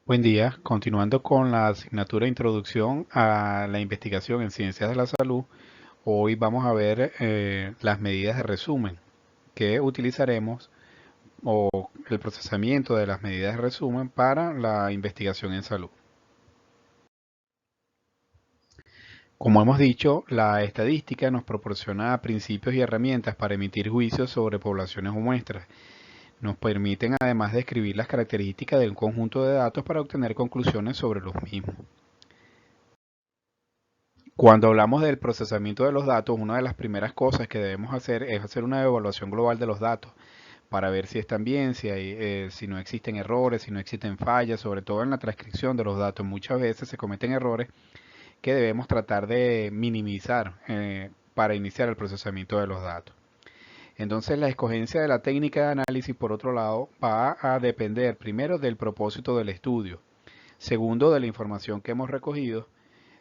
Buen día, continuando con la asignatura Introducción a la Investigación en Ciencias de la Salud, hoy vamos a ver las medidas de resumen que utilizaremos o el procesamiento de las medidas de resumen para la investigación en salud. Como hemos dicho, la estadística nos proporciona principios y herramientas para emitir juicios sobre poblaciones o muestras. Nos permiten además describir las características de un conjunto de datos para obtener conclusiones sobre los mismos. Cuando hablamos del procesamiento de los datos, una de las primeras cosas que debemos hacer es hacer una evaluación global de los datos para ver si están bien, si no existen errores, si no existen fallas, sobre todo en la transcripción de los datos. Muchas veces se cometen errores que debemos tratar de minimizar para iniciar el procesamiento de los datos. Entonces, la escogencia de la técnica de análisis, por otro lado, va a depender primero del propósito del estudio, segundo de la información que hemos recogido,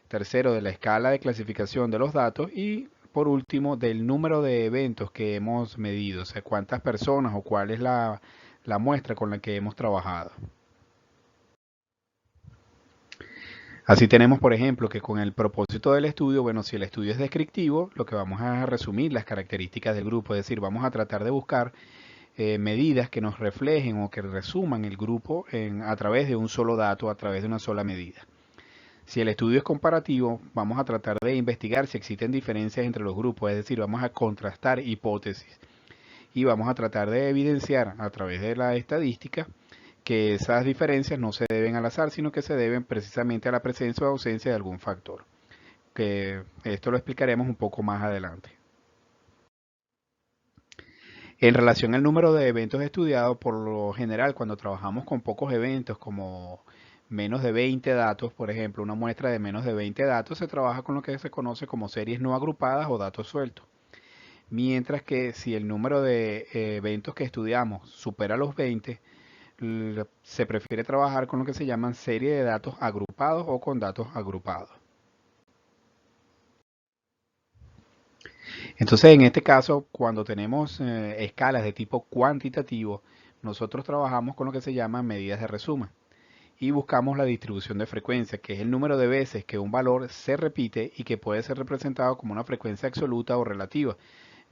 tercero de la escala de clasificación de los datos y por último del número de eventos que hemos medido, o sea, cuántas personas o cuál es la muestra con la que hemos trabajado. Así tenemos, por ejemplo, que con el propósito del estudio, bueno, si el estudio es descriptivo, lo que vamos a resumir las características del grupo, es decir, vamos a tratar de buscar medidas que nos reflejen o que resuman el grupo a través de un solo dato, a través de una sola medida. Si el estudio es comparativo, vamos a tratar de investigar si existen diferencias entre los grupos, es decir, vamos a contrastar hipótesis y vamos a tratar de evidenciar a través de la estadística que esas diferencias no se deben al azar, sino que se deben precisamente a la presencia o ausencia de algún factor, que esto lo explicaremos un poco más adelante. En relación al número de eventos estudiados, por lo general, cuando trabajamos con pocos eventos, como menos de 20 datos, por ejemplo, una muestra de menos de 20 datos, se trabaja con lo que se conoce como series no agrupadas o datos sueltos. Mientras que si el número de eventos que estudiamos supera los 20, se prefiere trabajar con lo que se llaman series de datos agrupados o con datos agrupados. Entonces, en este caso, cuando tenemos escalas de tipo cuantitativo, nosotros trabajamos con lo que se llama medidas de resumen y buscamos la distribución de frecuencia, que es el número de veces que un valor se repite y que puede ser representado como una frecuencia absoluta o relativa,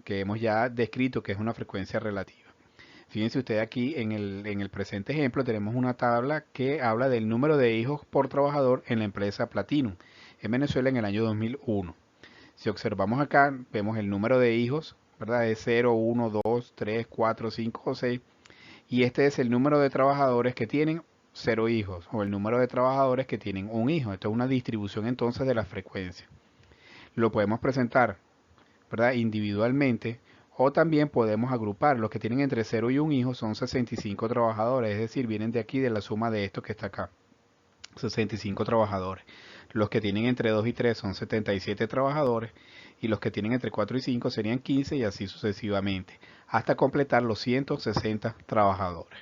que hemos ya descrito que es una frecuencia relativa. Fíjense usted aquí en el presente ejemplo tenemos una tabla que habla del número de hijos por trabajador en la empresa Platinum en Venezuela en el año 2001. Si observamos acá, vemos el número de hijos, ¿verdad? Es 0, 1, 2, 3, 4, 5 o 6. Y este es el número de trabajadores que tienen 0 hijos o el número de trabajadores que tienen un hijo. Esto es una distribución entonces de la frecuencia. Lo podemos presentar, ¿verdad? Individualmente o también podemos agrupar. Los que tienen entre 0 y un hijo son 65 trabajadores, es decir, vienen de aquí de la suma de esto que está acá. 65 trabajadores. Los que tienen entre 2 y 3 son 77 trabajadores y los que tienen entre 4 y 5 serían 15 y así sucesivamente, hasta completar los 160 trabajadores.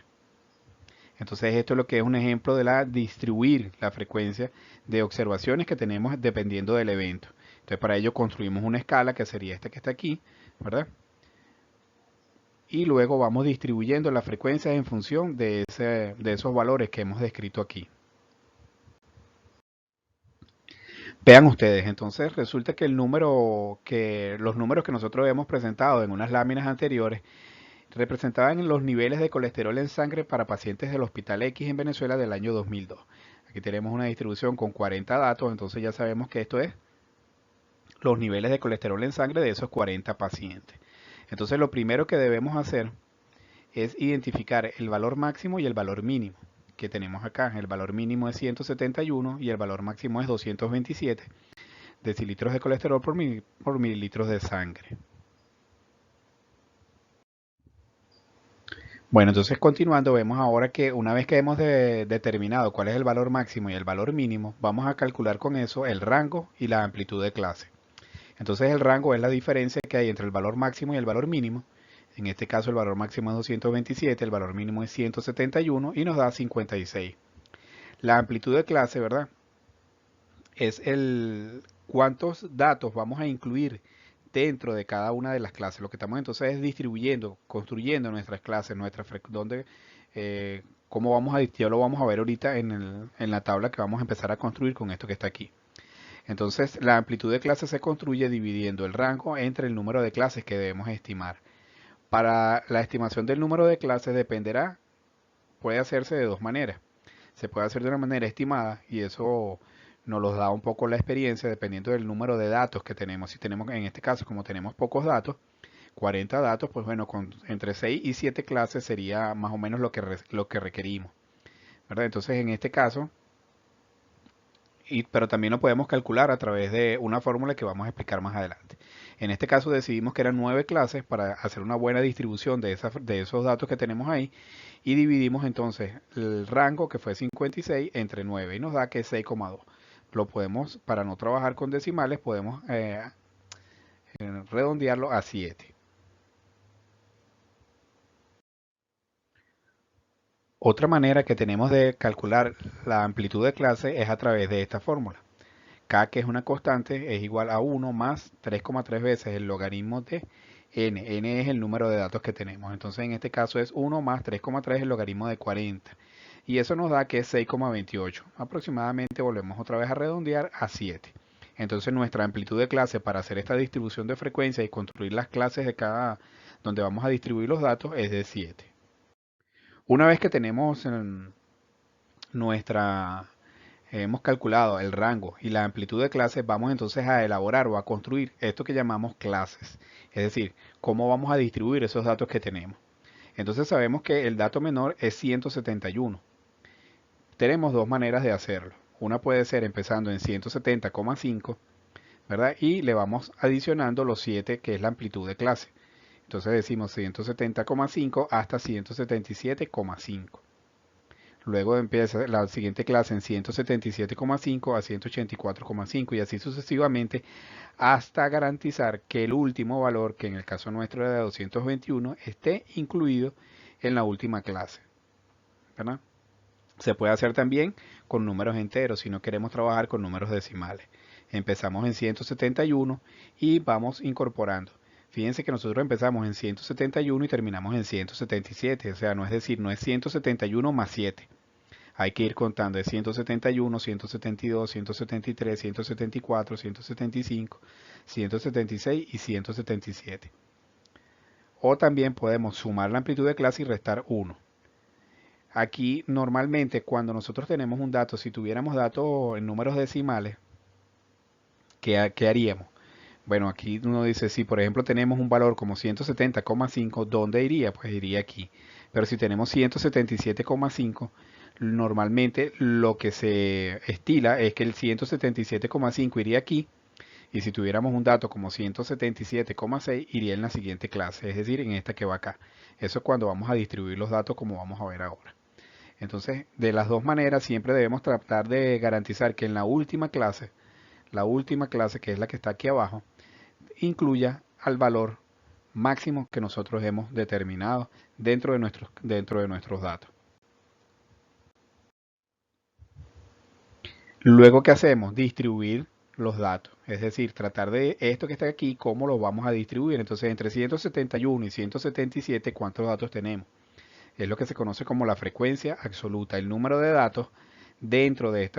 Entonces esto es lo que es un ejemplo de la distribuir la frecuencia de observaciones que tenemos dependiendo del evento. Entonces para ello construimos una escala que sería esta que está aquí, ¿verdad? Y luego vamos distribuyendo las frecuencias en función de esos valores que hemos descrito aquí. Vean ustedes, entonces resulta que los números que nosotros hemos presentado en unas láminas anteriores representaban los niveles de colesterol en sangre para pacientes del Hospital X en Venezuela del año 2002. Aquí tenemos una distribución con 40 datos, entonces ya sabemos que esto es los niveles de colesterol en sangre de esos 40 pacientes. Entonces lo primero que debemos hacer es identificar el valor máximo y el valor mínimo que tenemos acá. El valor mínimo es 171 y el valor máximo es 227 decilitros de colesterol por mililitros de sangre. Bueno, entonces continuando, vemos ahora que una vez que hemos determinado cuál es el valor máximo y el valor mínimo, vamos a calcular con eso el rango y la amplitud de clase. Entonces el rango es la diferencia que hay entre el valor máximo y el valor mínimo. En este caso el valor máximo es 227, el valor mínimo es 171 y nos da 56. La amplitud de clase, ¿verdad? Es el cuántos datos vamos a incluir dentro de cada una de las clases. Lo que estamos entonces es distribuyendo, construyendo nuestras clases, donde ¿Cómo vamos a, ya lo vamos a ver ahorita en la tabla que vamos a empezar a construir con esto que está aquí. Entonces, la amplitud de clase se construye dividiendo el rango entre el número de clases que debemos estimar. Para la estimación del número de clases dependerá, puede hacerse de dos maneras. Se puede hacer de una manera estimada y eso nos los da un poco la experiencia dependiendo del número de datos que tenemos. Si tenemos, en este caso, como tenemos pocos datos, 40 datos, pues bueno, entre 6 y 7 clases sería más o menos lo que requerimos, ¿verdad? Entonces, en este caso, pero también lo podemos calcular a través de una fórmula que vamos a explicar más adelante. En este caso decidimos que eran 9 clases para hacer una buena distribución de esos datos que tenemos ahí y dividimos entonces el rango que fue 56 entre 9 y nos da que es 6,2. Lo podemos, para no trabajar con decimales, podemos redondearlo a 7. Otra manera que tenemos de calcular la amplitud de clase es a través de esta fórmula. K, que es una constante, es igual a 1 más 3,3 veces el logaritmo de n. N es el número de datos que tenemos. Entonces, en este caso es 1 más 3,3 el logaritmo de 40. Y eso nos da que es 6,28. Aproximadamente volvemos otra vez a redondear a 7. Entonces, nuestra amplitud de clase para hacer esta distribución de frecuencia y construir las clases de cada donde vamos a distribuir los datos es de 7. Una vez que tenemos nuestra hemos calculado el rango y la amplitud de clases, vamos entonces a elaborar o a construir esto que llamamos clases. Es decir, cómo vamos a distribuir esos datos que tenemos. Entonces sabemos que el dato menor es 171. Tenemos dos maneras de hacerlo. Una puede ser empezando en 170,5, ¿verdad? Y le vamos adicionando los 7, que es la amplitud de clase. Entonces decimos 170,5 hasta 177,5. Luego empieza la siguiente clase en 177,5 a 184,5 y así sucesivamente hasta garantizar que el último valor, que en el caso nuestro era de 221, esté incluido en la última clase, ¿verdad? Se puede hacer también con números enteros si no queremos trabajar con números decimales. Empezamos en 171 y vamos incorporando. Fíjense que nosotros empezamos en 171 y terminamos en 177, o sea, no es 171 más 7. Hay que ir contando de 171, 172, 173, 174, 175, 176 y 177. O también podemos sumar la amplitud de clase y restar 1. Aquí normalmente cuando nosotros tenemos un dato, si tuviéramos datos en números decimales, ¿qué haríamos? Bueno, aquí uno dice, si por ejemplo tenemos un valor como 170,5, ¿dónde iría? Pues iría aquí. Pero si tenemos 177,5, normalmente lo que se estila es que el 177,5 iría aquí. Y si tuviéramos un dato como 177,6, iría en la siguiente clase, es decir, en esta que va acá. Eso es cuando vamos a distribuir los datos como vamos a ver ahora. Entonces, de las dos maneras, siempre debemos tratar de garantizar que en la última clase que es la que está aquí abajo, incluya al valor máximo que nosotros hemos determinado dentro de nuestros datos. Luego, ¿qué hacemos? Distribuir los datos. Es decir, tratar de esto que está aquí, cómo lo vamos a distribuir. Entonces, entre 171 y 177, ¿cuántos datos tenemos? Es lo que se conoce como la frecuencia absoluta. El número de datos dentro de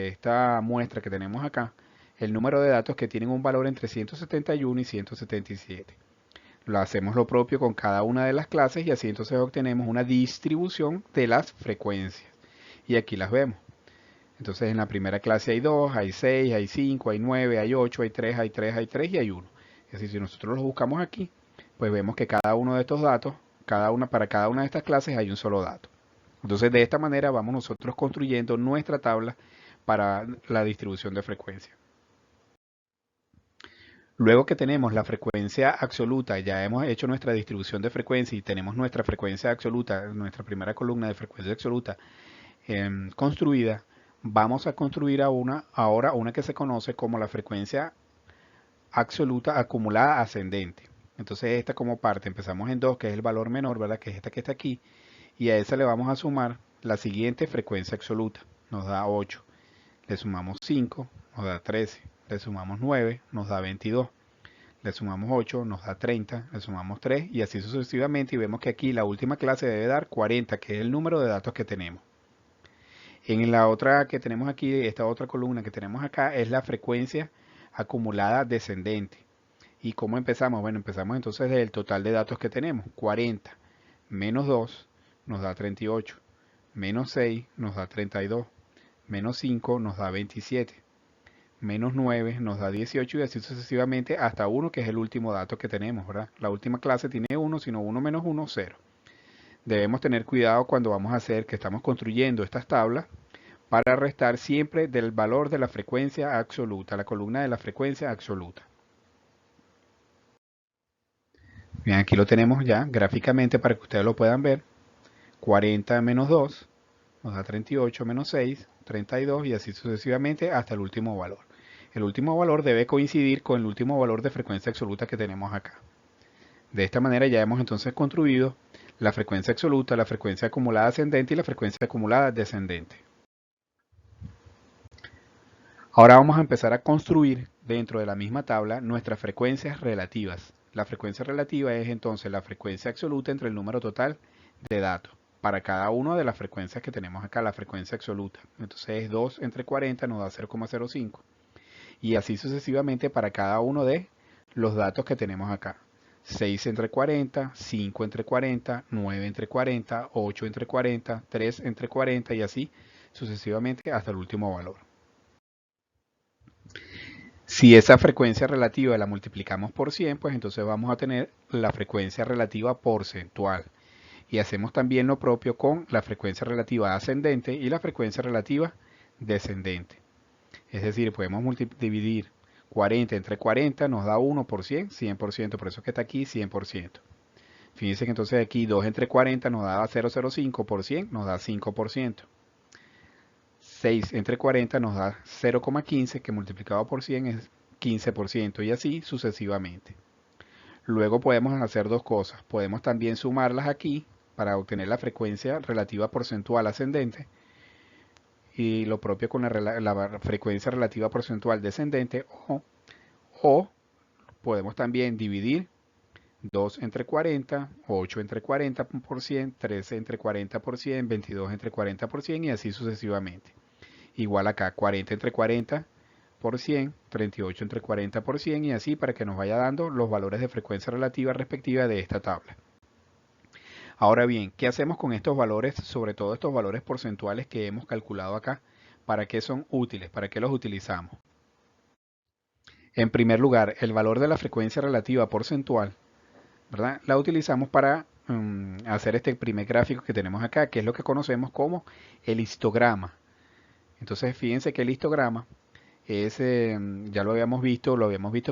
esta muestra que tenemos acá, el número de datos que tienen un valor entre 171 y 177. Lo hacemos lo propio con cada una de las clases y así entonces obtenemos una distribución de las frecuencias. Y aquí las vemos. Entonces en la primera clase hay 2, hay 6, hay 5, hay 9, hay 8, hay 3, hay 3, hay 3 y hay 1. Es decir, si nosotros los buscamos aquí, pues vemos que cada uno de estos datos, para cada una de estas clases hay un solo dato. Entonces de esta manera vamos nosotros construyendo nuestra tabla para la distribución de frecuencia. Luego que tenemos la frecuencia absoluta, ya hemos hecho nuestra distribución de frecuencia y tenemos nuestra frecuencia absoluta, nuestra primera columna de frecuencia absoluta construida, vamos a construir ahora una que se conoce como la frecuencia absoluta acumulada ascendente. Entonces esta como parte, empezamos en 2, que es el valor menor, ¿verdad? Que es esta que está aquí, y a esa le vamos a sumar la siguiente frecuencia absoluta, nos da 8. Le sumamos 5, nos da 13. Le sumamos 9, nos da 22. le sumamos 8, nos da 30, le sumamos 3 y así sucesivamente y vemos que aquí la última clase debe dar 40, que es el número de datos que tenemos. En la otra que tenemos aquí, esta otra columna que tenemos acá, es la frecuencia acumulada descendente. ¿Y cómo empezamos? Bueno, empezamos entonces del total de datos que tenemos. 40 menos 2 nos da 38, menos 6 nos da 32, menos 5 nos da 27, menos 9 nos da 18 y así sucesivamente hasta 1, que es el último dato que tenemos, ¿verdad? La última clase tiene 1, sino 1 menos 1, 0. Debemos tener cuidado cuando vamos a hacer que estamos construyendo estas tablas para restar siempre del valor de la frecuencia absoluta, la columna de la frecuencia absoluta. Bien, aquí lo tenemos ya gráficamente para que ustedes lo puedan ver. 40 menos 2 nos da 38 menos 6, 32 y así sucesivamente hasta el último valor. El último valor debe coincidir con el último valor de frecuencia absoluta que tenemos acá. De esta manera ya hemos entonces construido la frecuencia absoluta, la frecuencia acumulada ascendente y la frecuencia acumulada descendente. Ahora vamos a empezar a construir dentro de la misma tabla nuestras frecuencias relativas. La frecuencia relativa es entonces la frecuencia absoluta entre el número total de datos para cada una de las frecuencias que tenemos acá, la frecuencia absoluta. Entonces 2 entre 40 nos da 0,05 y así sucesivamente para cada uno de los datos que tenemos acá. 6 entre 40, 5 entre 40, 9 entre 40, 8 entre 40, 3 entre 40 y así sucesivamente hasta el último valor. Si esa frecuencia relativa la multiplicamos por 100, pues entonces vamos a tener la frecuencia relativa porcentual. Y hacemos también lo propio con la frecuencia relativa ascendente y la frecuencia relativa descendente. Es decir, podemos dividir 40 entre 40, nos da 1 por 100, 100%, por eso es que está aquí 100%. Fíjense que entonces aquí 2 entre 40 nos da 0,05 por 100, nos da 5%. 6 entre 40 nos da 0,15, que multiplicado por 100 es 15%, y así sucesivamente. Luego podemos hacer dos cosas. Podemos también sumarlas aquí para obtener la frecuencia relativa porcentual ascendente y lo propio con la frecuencia relativa porcentual descendente, o podemos también dividir 2 entre 40, 8 entre 40 por 100, 13 entre 40 por 100, 22 entre 40 por 100 y así sucesivamente. Igual acá 40 entre 40 por 100, 38 entre 40 por 100 y así para que nos vaya dando los valores de frecuencia relativa respectiva de esta tabla. Ahora bien, ¿qué hacemos con estos valores, sobre todo estos valores porcentuales que hemos calculado acá? ¿Para qué son útiles? ¿Para qué los utilizamos? En primer lugar, el valor de la frecuencia relativa porcentual, ¿verdad? La utilizamos para hacer este primer gráfico que tenemos acá, que es lo que conocemos como el histograma. Entonces, fíjense que el histograma es, ya lo habíamos visto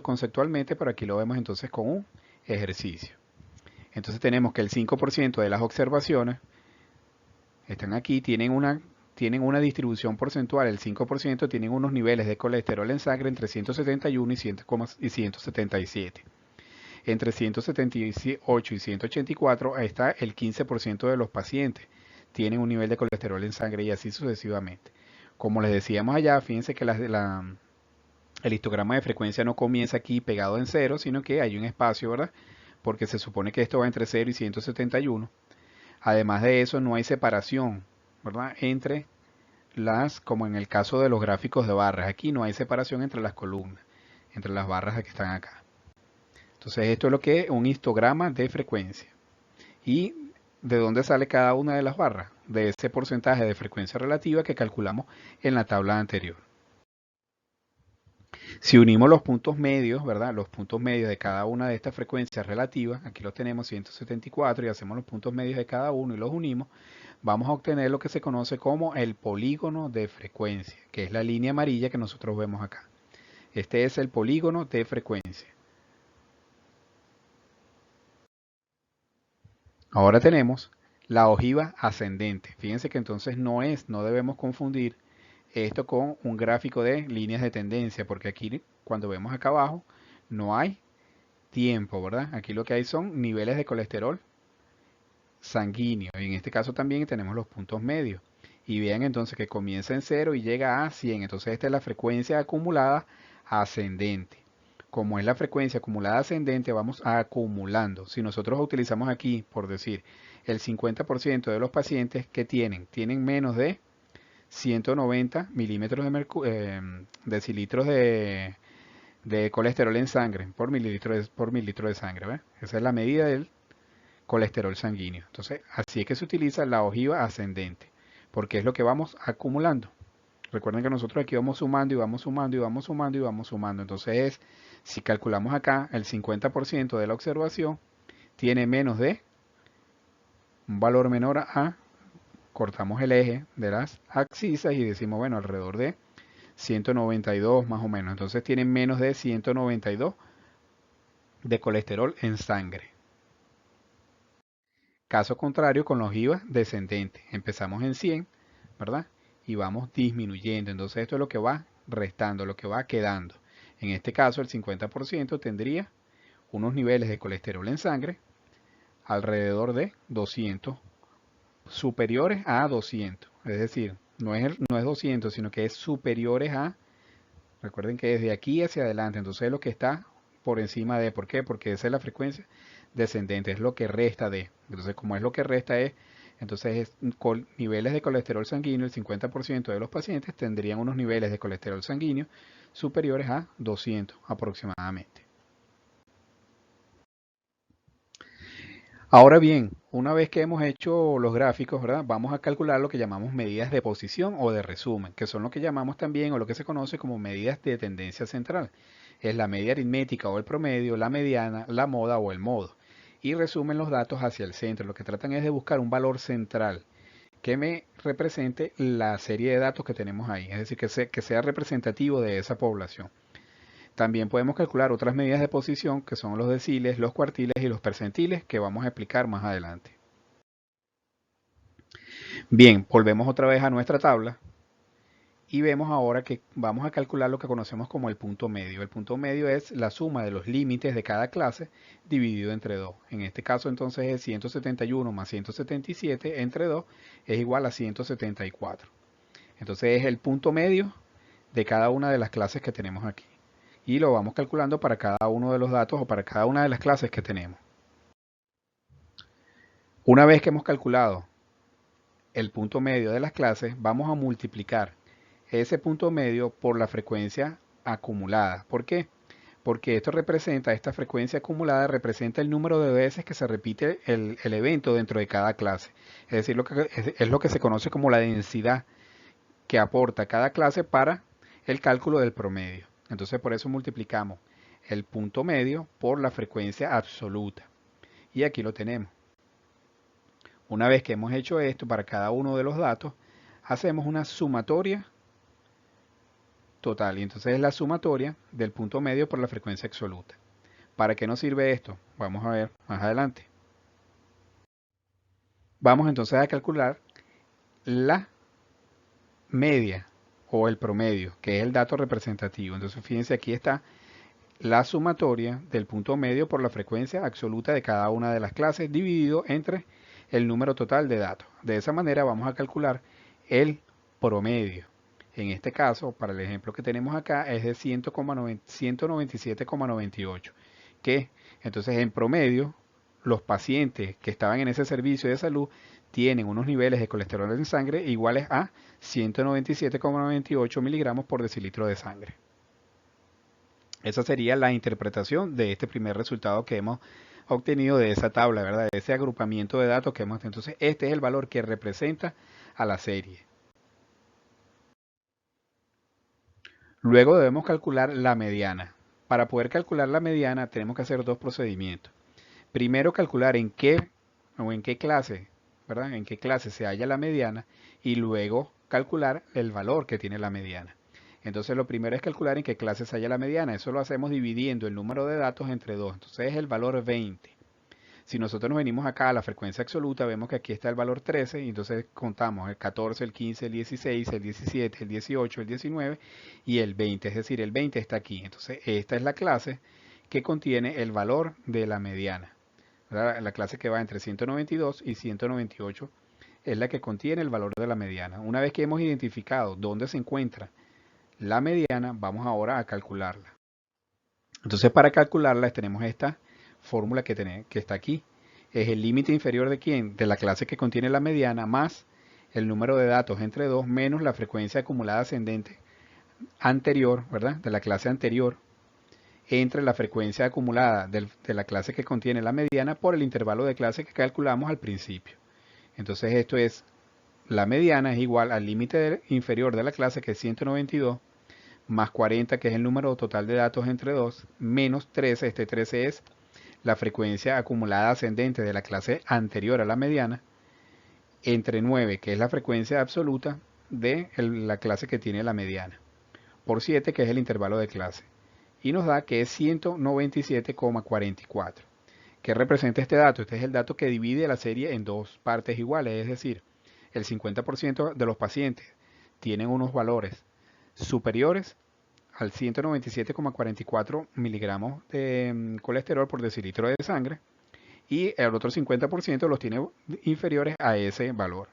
conceptualmente, pero aquí lo vemos entonces con un ejercicio. Entonces tenemos que el 5% de las observaciones están aquí, tienen una distribución porcentual, el 5% tienen unos niveles de colesterol en sangre entre 171 y 177. Entre 178 y 184 está el 15% de los pacientes tienen un nivel de colesterol en sangre y así sucesivamente. Como les decíamos allá, fíjense que el histograma de frecuencia no comienza aquí pegado en 0, sino que hay un espacio, ¿verdad? Porque se supone que esto va entre 0 y 171. Además de eso, no hay separación, ¿verdad? Entre como en el caso de los gráficos de barras. Aquí no hay separación entre las columnas, entre las barras que están acá. Entonces esto es lo que es un histograma de frecuencia. ¿Y de dónde sale cada una de las barras? De ese porcentaje de frecuencia relativa que calculamos en la tabla anterior. Si unimos los puntos medios, ¿verdad? Los puntos medios de cada una de estas frecuencias relativas, aquí los tenemos 174 y hacemos los puntos medios de cada uno y los unimos, vamos a obtener lo que se conoce como el polígono de frecuencia, que es la línea amarilla que nosotros vemos acá. Este es el polígono de frecuencia. Ahora tenemos la ojiva ascendente. Fíjense que entonces no debemos confundir esto con un gráfico de líneas de tendencia, porque aquí cuando vemos acá abajo no hay tiempo, ¿verdad? Aquí lo que hay son niveles de colesterol sanguíneo. Y en este caso también tenemos los puntos medios. Y vean entonces que comienza en 0 y llega a 100. Entonces esta es la frecuencia acumulada ascendente. como es la frecuencia acumulada ascendente, vamos acumulando. Si nosotros utilizamos aquí, por decir, el 50% de los pacientes que tienen menos de 190 milímetros decilitros de colesterol en sangre por mililitro de sangre, ¿ve? Esa es la medida del colesterol sanguíneo. Entonces, así es que se utiliza la ojiva ascendente, porque es lo que vamos acumulando. Recuerden que nosotros aquí vamos sumando y vamos sumando y vamos sumando y vamos sumando. Entonces, si calculamos acá, el 50% de la observación tiene menos de un valor menor a, cortamos el eje de las abscisas y decimos, bueno, alrededor de 192 más o menos. Entonces tienen menos de 192 de colesterol en sangre. Caso contrario con la ojiva descendente. Empezamos en 100, ¿verdad? Y vamos disminuyendo. Entonces esto es lo que va restando, lo que va quedando. En este caso el 50% tendría unos niveles de colesterol en sangre alrededor de 200, superiores a 200. Es decir, no es 200, sino que es superiores a, recuerden que desde aquí hacia adelante, entonces es lo que está por encima de, ¿por qué? Porque esa es la frecuencia descendente, es lo que resta de. Entonces, como es lo que resta es, entonces con niveles de colesterol sanguíneo, el 50% de los pacientes tendrían unos niveles de colesterol sanguíneo superiores a 200 aproximadamente. Ahora bien, una vez que hemos hecho los gráficos, ¿verdad? Vamos a calcular lo que llamamos medidas de posición o de resumen, que son lo que llamamos también o lo que se conoce como medidas de tendencia central. Es la media aritmética o el promedio, la mediana, la moda o el modo. Y resumen los datos hacia el centro. Lo que tratan es de buscar un valor central que me represente la serie de datos que tenemos ahí. Es decir, que sea representativo de esa población. También podemos calcular otras medidas de posición que son los deciles, los cuartiles y los percentiles que vamos a explicar más adelante. Bien, volvemos otra vez a nuestra tabla y vemos ahora que vamos a calcular lo que conocemos como el punto medio. El punto medio es la suma de los límites de cada clase dividido entre 2. En este caso entonces es 171 más 177 entre 2 es igual a 174. Entonces es el punto medio de cada una de las clases que tenemos aquí. Y lo vamos calculando para cada uno de los datos o para cada una de las clases que tenemos. Una vez que hemos calculado el punto medio de las clases, vamos a multiplicar ese punto medio por la frecuencia acumulada. ¿Por qué? Porque esta frecuencia acumulada representa el número de veces que se repite el evento dentro de cada clase. Es decir, es lo que se conoce como la densidad que aporta cada clase para el cálculo del promedio. Entonces por eso multiplicamos el punto medio por la frecuencia absoluta. Y aquí lo tenemos. Una vez que hemos hecho esto para cada uno de los datos, hacemos una sumatoria total. Y entonces es la sumatoria del punto medio por la frecuencia absoluta. ¿Para qué nos sirve esto? Vamos a ver más adelante. Vamos entonces a calcular la media o el promedio, que es el dato representativo. Entonces fíjense, aquí está la sumatoria del punto medio por la frecuencia absoluta de cada una de las clases dividido entre el número total de datos. De esa manera vamos a calcular el promedio. En este caso, para el ejemplo que tenemos acá, es de 197,98. Que entonces en promedio, los pacientes que estaban en ese servicio de salud tienen unos niveles de colesterol en sangre iguales a 197,98 miligramos por decilitro de sangre. Esa sería la interpretación de este primer resultado que hemos obtenido de esa tabla, ¿verdad? De ese agrupamiento de datos que hemos tenido. Entonces, este es el valor que representa a la serie. Luego debemos calcular la mediana. Para poder calcular la mediana tenemos que hacer dos procedimientos. Primero calcular en qué clase, ¿verdad? En qué clase se halla la mediana y luego calcular el valor que tiene la mediana. Entonces lo primero es calcular en qué clase se halla la mediana. Eso lo hacemos dividiendo el número de datos entre 2. Entonces es el valor 20. Si nosotros nos venimos acá a la frecuencia absoluta, vemos que aquí está el valor 13 y entonces contamos el 14, el 15, el 16, el 17, el 18, el 19 y el 20. Es decir, el 20 está aquí. Entonces esta es la clase que contiene el valor de la mediana. La clase que va entre 192 y 198 es la que contiene el valor de la mediana. Una vez que hemos identificado dónde se encuentra la mediana, vamos ahora a calcularla. Entonces para calcularlas tenemos esta fórmula que está aquí. Es el límite inferior de quién? De la clase que contiene la mediana más el número de datos entre 2 menos la frecuencia acumulada ascendente anterior, ¿verdad? De la clase anterior entre la frecuencia acumulada de la clase que contiene la mediana por el intervalo de clase que calculamos al principio. Entonces esto es, la mediana es igual al límite inferior de la clase que es 192 más 40 que es el número total de datos entre 2 menos 13, este 13 es la frecuencia acumulada ascendente de la clase anterior a la mediana entre 9 que es la frecuencia absoluta de la clase que tiene la mediana por 7 que es el intervalo de clase y nos da que es 197,44. ¿Qué representa este dato? Este es el dato que divide la serie en dos partes iguales, es decir, el 50% de los pacientes tienen unos valores superiores al 197,44 miligramos de colesterol por decilitro de sangre y el otro 50% los tiene inferiores a ese valor.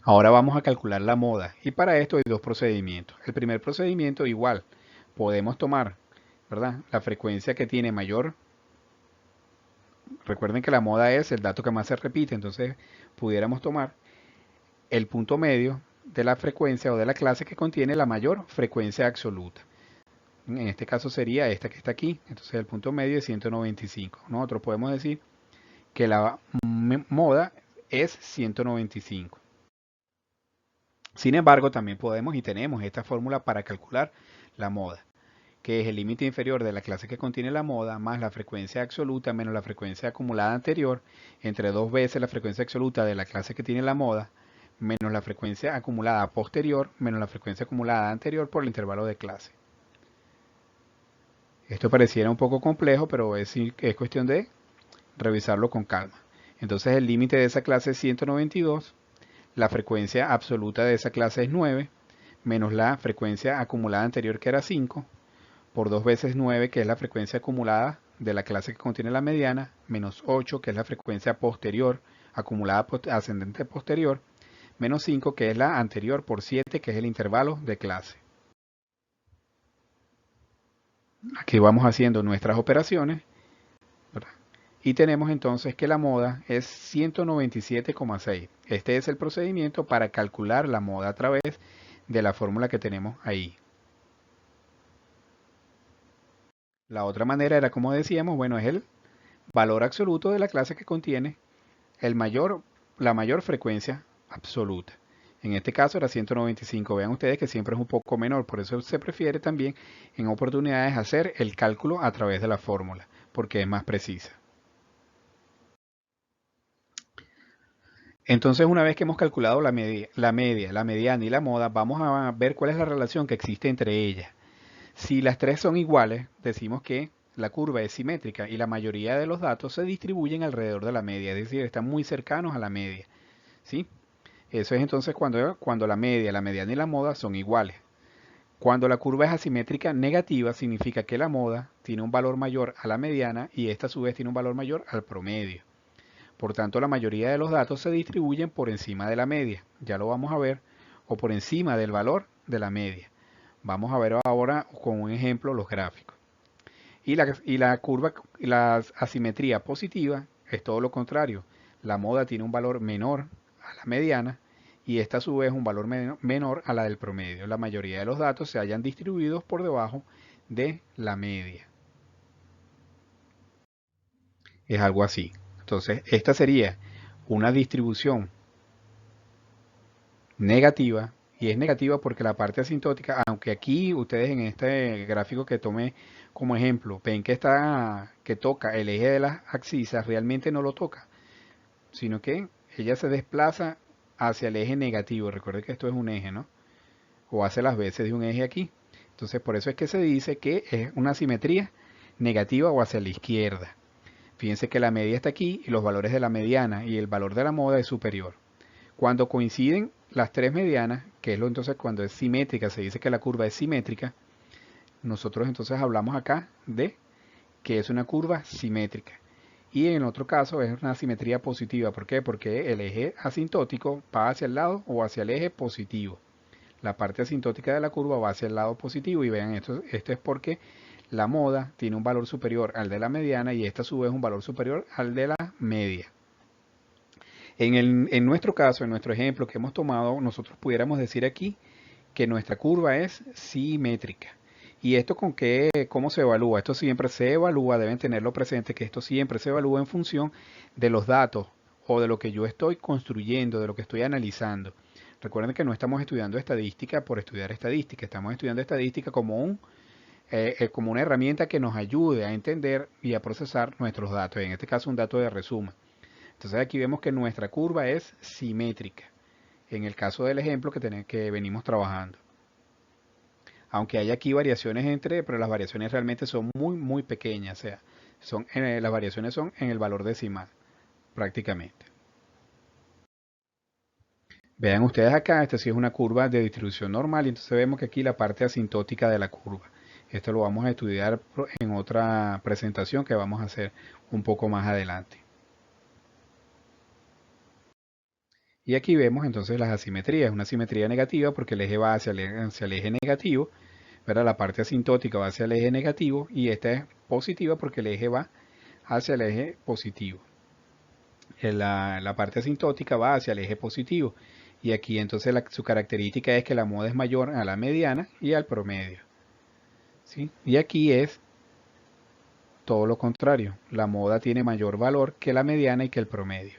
Ahora vamos a calcular la moda y para esto hay dos procedimientos. El primer procedimiento igual, podemos tomar, ¿verdad? La frecuencia que tiene mayor. Recuerden que la moda es el dato que más se repite, entonces pudiéramos tomar el punto medio de la frecuencia o de la clase que contiene la mayor frecuencia absoluta. En este caso sería esta que está aquí, entonces el punto medio es 195. Nosotros podemos decir que la moda es 195. Sin embargo, también podemos y tenemos esta fórmula para calcular la moda, que es el límite inferior de la clase que contiene la moda más la frecuencia absoluta menos la frecuencia acumulada anterior entre dos veces la frecuencia absoluta de la clase que tiene la moda menos la frecuencia acumulada posterior menos la frecuencia acumulada anterior por el intervalo de clase. Esto pareciera un poco complejo, pero es cuestión de revisarlo con calma. Entonces el límite de esa clase es 192, la frecuencia absoluta de esa clase es 9, menos la frecuencia acumulada anterior que era 5, por 2 veces 9 que es la frecuencia acumulada de la clase que contiene la mediana, menos 8 que es la frecuencia posterior, acumulada ascendente posterior, menos 5 que es la anterior por 7 que es el intervalo de clase. Aquí vamos haciendo nuestras operaciones, ¿verdad? Y tenemos entonces que la moda es 197,6. Este es el procedimiento para calcular la moda a través de la fórmula que tenemos ahí. La otra manera era, como decíamos, bueno, es el valor absoluto de la clase que contiene la mayor frecuencia absoluta. En este caso era 195. Vean ustedes que siempre es un poco menor, por eso se prefiere también en oportunidades hacer el cálculo a través de la fórmula, porque es más precisa. Entonces, una vez que hemos calculado la mediana y la moda, vamos a ver cuál es la relación que existe entre ellas. Si las tres son iguales, decimos que la curva es simétrica y la mayoría de los datos se distribuyen alrededor de la media, es decir, están muy cercanos a la media, ¿sí? Eso es entonces cuando la media, la mediana y la moda son iguales. Cuando la curva es asimétrica negativa, significa que la moda tiene un valor mayor a la mediana y esta a su vez tiene un valor mayor al promedio. Por tanto, la mayoría de los datos se distribuyen por encima de la media, ya lo vamos a ver, o por encima del valor de la media. Vamos a ver ahora con un ejemplo los gráficos. La asimetría positiva es todo lo contrario. La moda tiene un valor menor a la mediana y esta a su vez un valor menor a la del promedio. La mayoría de los datos se hallan distribuidos por debajo de la media. Es algo así. Entonces, esta sería una distribución negativa, y es negativa porque la parte asintótica, aunque aquí ustedes en este gráfico que tomé como ejemplo, ven que toca el eje de las abscisas, realmente no lo toca, sino que ella se desplaza hacia el eje negativo. Recuerden que esto es un eje, ¿no? O hace las veces de un eje aquí. Entonces, por eso es que se dice que es una simetría negativa o hacia la izquierda. Fíjense que la media está aquí y los valores de la mediana y el valor de la moda es superior. Cuando coinciden las tres medianas, que es lo entonces cuando es simétrica, se dice que la curva es simétrica, nosotros entonces hablamos acá de que es una curva simétrica. Y en el otro caso es una simetría positiva. ¿Por qué? Porque el eje asintótico va hacia el lado o hacia el eje positivo. La parte asintótica de la curva va hacia el lado positivo y vean, esto es porque la moda tiene un valor superior al de la mediana y esta a su vez un valor superior al de la media. En nuestro caso, en nuestro ejemplo que hemos tomado, nosotros pudiéramos decir aquí que nuestra curva es simétrica. ¿Y esto con qué, cómo se evalúa? Esto siempre se evalúa, deben tenerlo presente, que esto siempre se evalúa en función de los datos o de lo que yo estoy construyendo, de lo que estoy analizando. Recuerden que no estamos estudiando estadística por estudiar estadística, estamos estudiando estadística como una herramienta que nos ayude a entender y a procesar nuestros datos, en este caso un dato de resumen. Entonces aquí vemos que nuestra curva es simétrica, en el caso del ejemplo que venimos trabajando. Aunque hay aquí variaciones pero las variaciones realmente son muy pequeñas, o sea, las variaciones son en el valor decimal, prácticamente. Vean ustedes acá, esta sí es una curva de distribución normal y entonces vemos que aquí la parte asintótica de la curva. Esto lo vamos a estudiar en otra presentación que vamos a hacer un poco más adelante. Y aquí vemos entonces las asimetrías, una simetría negativa porque el eje va hacia el eje negativo, ¿verdad? La parte asintótica va hacia el eje negativo y esta es positiva porque el eje va hacia el eje positivo. La parte asintótica va hacia el eje positivo y aquí entonces su característica es que la moda es mayor a la mediana y al promedio, ¿sí? Y aquí es todo lo contrario, la moda tiene mayor valor que la mediana y que el promedio.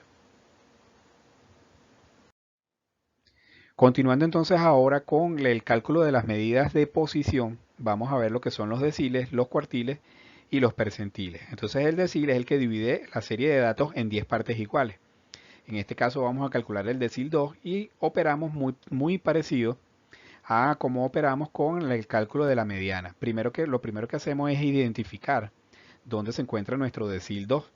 Continuando entonces ahora con el cálculo de las medidas de posición, vamos a ver lo que son los deciles, los cuartiles y los percentiles. Entonces el decil es el que divide la serie de datos en 10 partes iguales. En este caso vamos a calcular el decil 2 y operamos muy parecido a cómo operamos con el cálculo de la mediana. Lo primero que hacemos es identificar dónde se encuentra nuestro decil 2.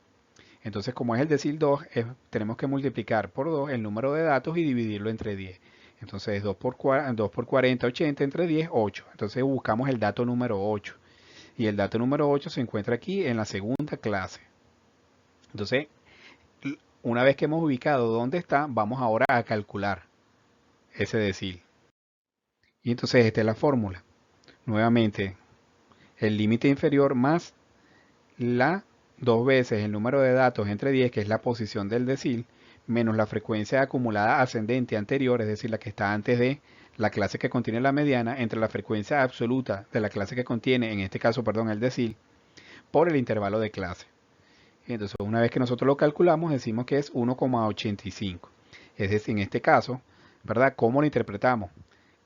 Entonces, como es el decil 2, tenemos que multiplicar por 2 el número de datos y dividirlo entre 10. Entonces, 2 por 40, 80, entre 10, 8. Entonces, buscamos el dato número 8. Y el dato número 8 se encuentra aquí en la segunda clase. Entonces, una vez que hemos ubicado dónde está, vamos ahora a calcular ese decil. Y entonces, esta es la fórmula. Nuevamente, el límite inferior más la dos veces el número de datos entre 10, que es la posición del decil, menos la frecuencia acumulada ascendente anterior, es decir, la que está antes de la clase que contiene la mediana, entre la frecuencia absoluta de la clase que contiene, en este caso, perdón, el decil, por el intervalo de clase. Y entonces, una vez que nosotros lo calculamos, decimos que es 1,85. Es decir, en este caso, ¿verdad? ¿Cómo lo interpretamos?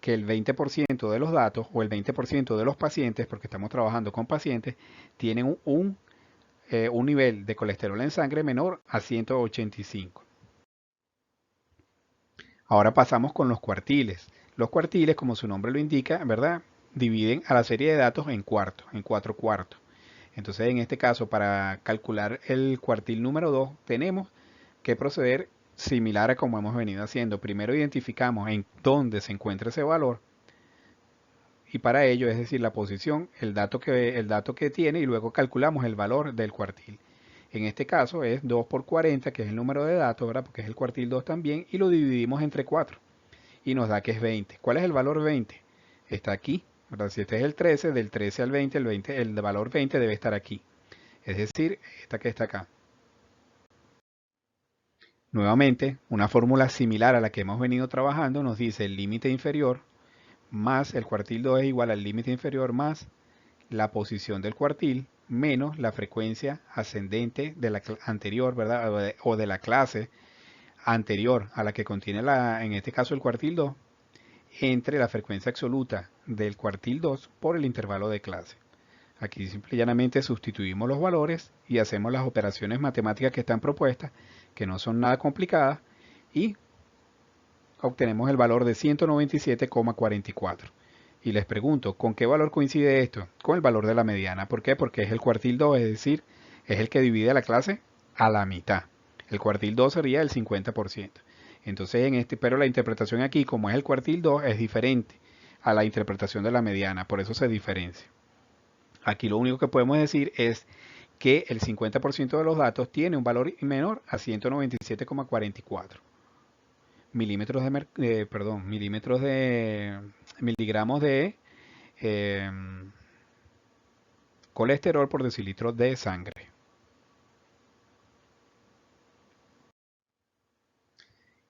Que el 20% de los datos o el 20% de los pacientes, porque estamos trabajando con pacientes, tienen un nivel de colesterol en sangre menor a 185. Ahora pasamos con los cuartiles. Los cuartiles, como su nombre lo indica, ¿verdad? Dividen a la serie de datos en cuartos, en 4 cuartos. Entonces, en este caso, para calcular el cuartil número 2, tenemos que proceder similar a como hemos venido haciendo. Primero identificamos en dónde se encuentra ese valor y para ello, es decir, la posición, el dato que tiene y luego calculamos el valor del cuartil. En este caso es 2 por 40, que es el número de datos, ¿verdad? Porque es el cuartil 2 también, y lo dividimos entre 4 y nos da que es 20. ¿Cuál es el valor 20? Está aquí, ¿verdad? Si este es el 13, del 13 al 20, el valor 20 debe estar aquí. Es decir, esta que está acá. Nuevamente, una fórmula similar a la que hemos venido trabajando nos dice el límite inferior más el cuartil 2 es igual al límite inferior más la posición del cuartil menos la frecuencia ascendente de la anterior, ¿verdad? O de la clase anterior a la que contiene en este caso el cuartil 2, entre la frecuencia absoluta del cuartil 2 por el intervalo de clase. Aquí simple y llanamente sustituimos los valores y hacemos las operaciones matemáticas que están propuestas, que no son nada complicadas, y obtenemos el valor de 197,44. Y les pregunto, ¿con qué valor coincide esto? Con el valor de la mediana. ¿Por qué? Porque es el cuartil 2, es decir, es el que divide la clase a la mitad. El cuartil 2 sería el 50%. Entonces, pero la interpretación aquí, como es el cuartil 2, es diferente a la interpretación de la mediana, por eso se diferencia. Aquí lo único que podemos decir es que el 50% de los datos tiene un valor menor a 197,44. miligramos de eh, colesterol por decilitro de sangre.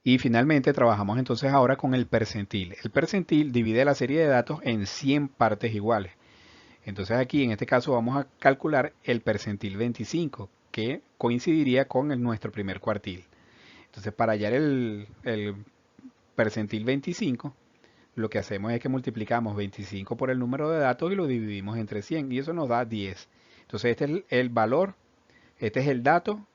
Y finalmente trabajamos entonces ahora con el percentil. El percentil divide la serie de datos en 100 partes iguales. Entonces aquí en este caso vamos a calcular el percentil 25, que coincidiría con nuestro primer cuartil. Entonces para hallar el percentil 25, lo que hacemos es que multiplicamos 25 por el número de datos y lo dividimos entre 100 y eso nos da 10. Entonces este es el valor, este es el dato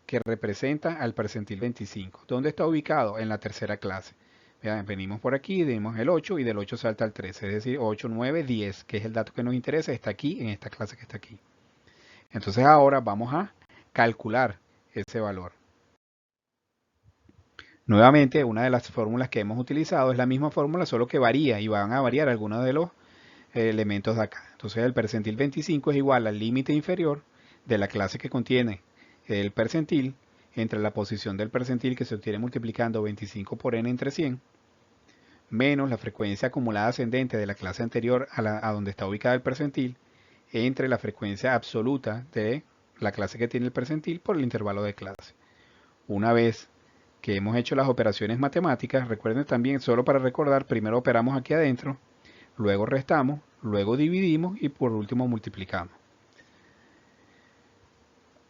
que representa al percentil 25. ¿Dónde está ubicado? En la tercera clase. Vean, venimos por aquí, dimos el 8 y del 8 salta al 13, es decir, 8, 9, 10, que es el dato que nos interesa, está aquí en esta clase que está aquí. Entonces ahora vamos a calcular ese valor. Nuevamente, una de las fórmulas que hemos utilizado es la misma fórmula, solo que varía y van a variar algunos de los elementos de acá. Entonces el percentil 25 es igual al límite inferior de la clase que contiene el percentil entre la posición del percentil que se obtiene multiplicando 25 por n entre 100 menos la frecuencia acumulada ascendente de la clase anterior a donde está ubicada el percentil entre la frecuencia absoluta de la clase que tiene el percentil por el intervalo de clase. Una vez que hemos hecho las operaciones matemáticas, recuerden también, solo para recordar, primero operamos aquí adentro, luego restamos, luego dividimos y por último multiplicamos.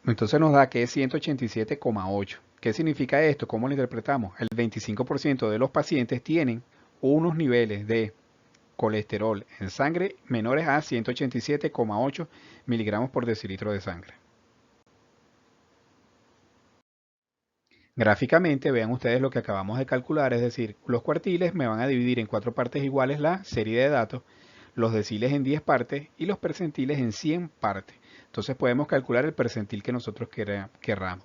Entonces nos da que es 187,8. ¿Qué significa esto? ¿Cómo lo interpretamos? El 25% de los pacientes tienen unos niveles de colesterol en sangre menores a 187,8 miligramos por decilitro de sangre. Gráficamente vean ustedes lo que acabamos de calcular, es decir, los cuartiles me van a dividir en 4 partes iguales la serie de datos, los deciles en 10 partes y los percentiles en 100 partes. Entonces podemos calcular el percentil que nosotros querramos.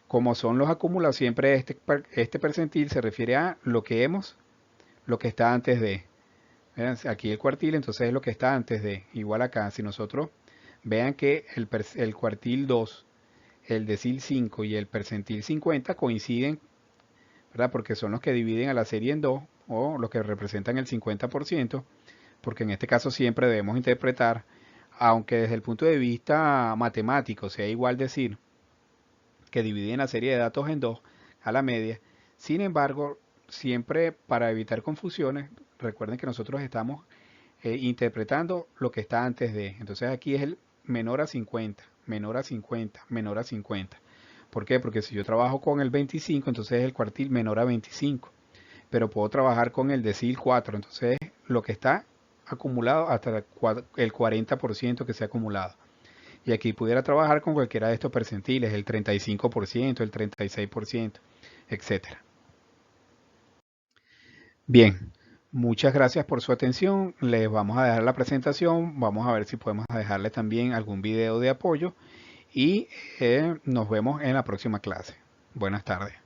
Como son los acumulados, siempre este percentil se refiere a lo que está antes de. Vean, aquí el cuartil, entonces es lo que está antes de. Igual acá, si nosotros vean que el cuartil 2, el decil 5 y el percentil 50 coinciden, ¿verdad? Porque son los que dividen a la serie en 2 o los que representan el 50%, porque en este caso siempre debemos interpretar, aunque desde el punto de vista matemático sea igual decir que dividen la serie de datos en 2 a la media, sin embargo, siempre para evitar confusiones, recuerden que nosotros estamos interpretando lo que está antes de. Entonces aquí es el menor a 50, menor a 50, menor a 50. ¿Por qué? Porque si yo trabajo con el 25, entonces es el cuartil menor a 25. Pero puedo trabajar con el decil 4, entonces es lo que está acumulado hasta el 40% que se ha acumulado. Y aquí pudiera trabajar con cualquiera de estos percentiles, el 35%, el 36%, etc. Bien, muchas gracias por su atención. Les vamos a dejar la presentación. Vamos a ver si podemos dejarle también algún video de apoyo. Y nos vemos en la próxima clase. Buenas tardes.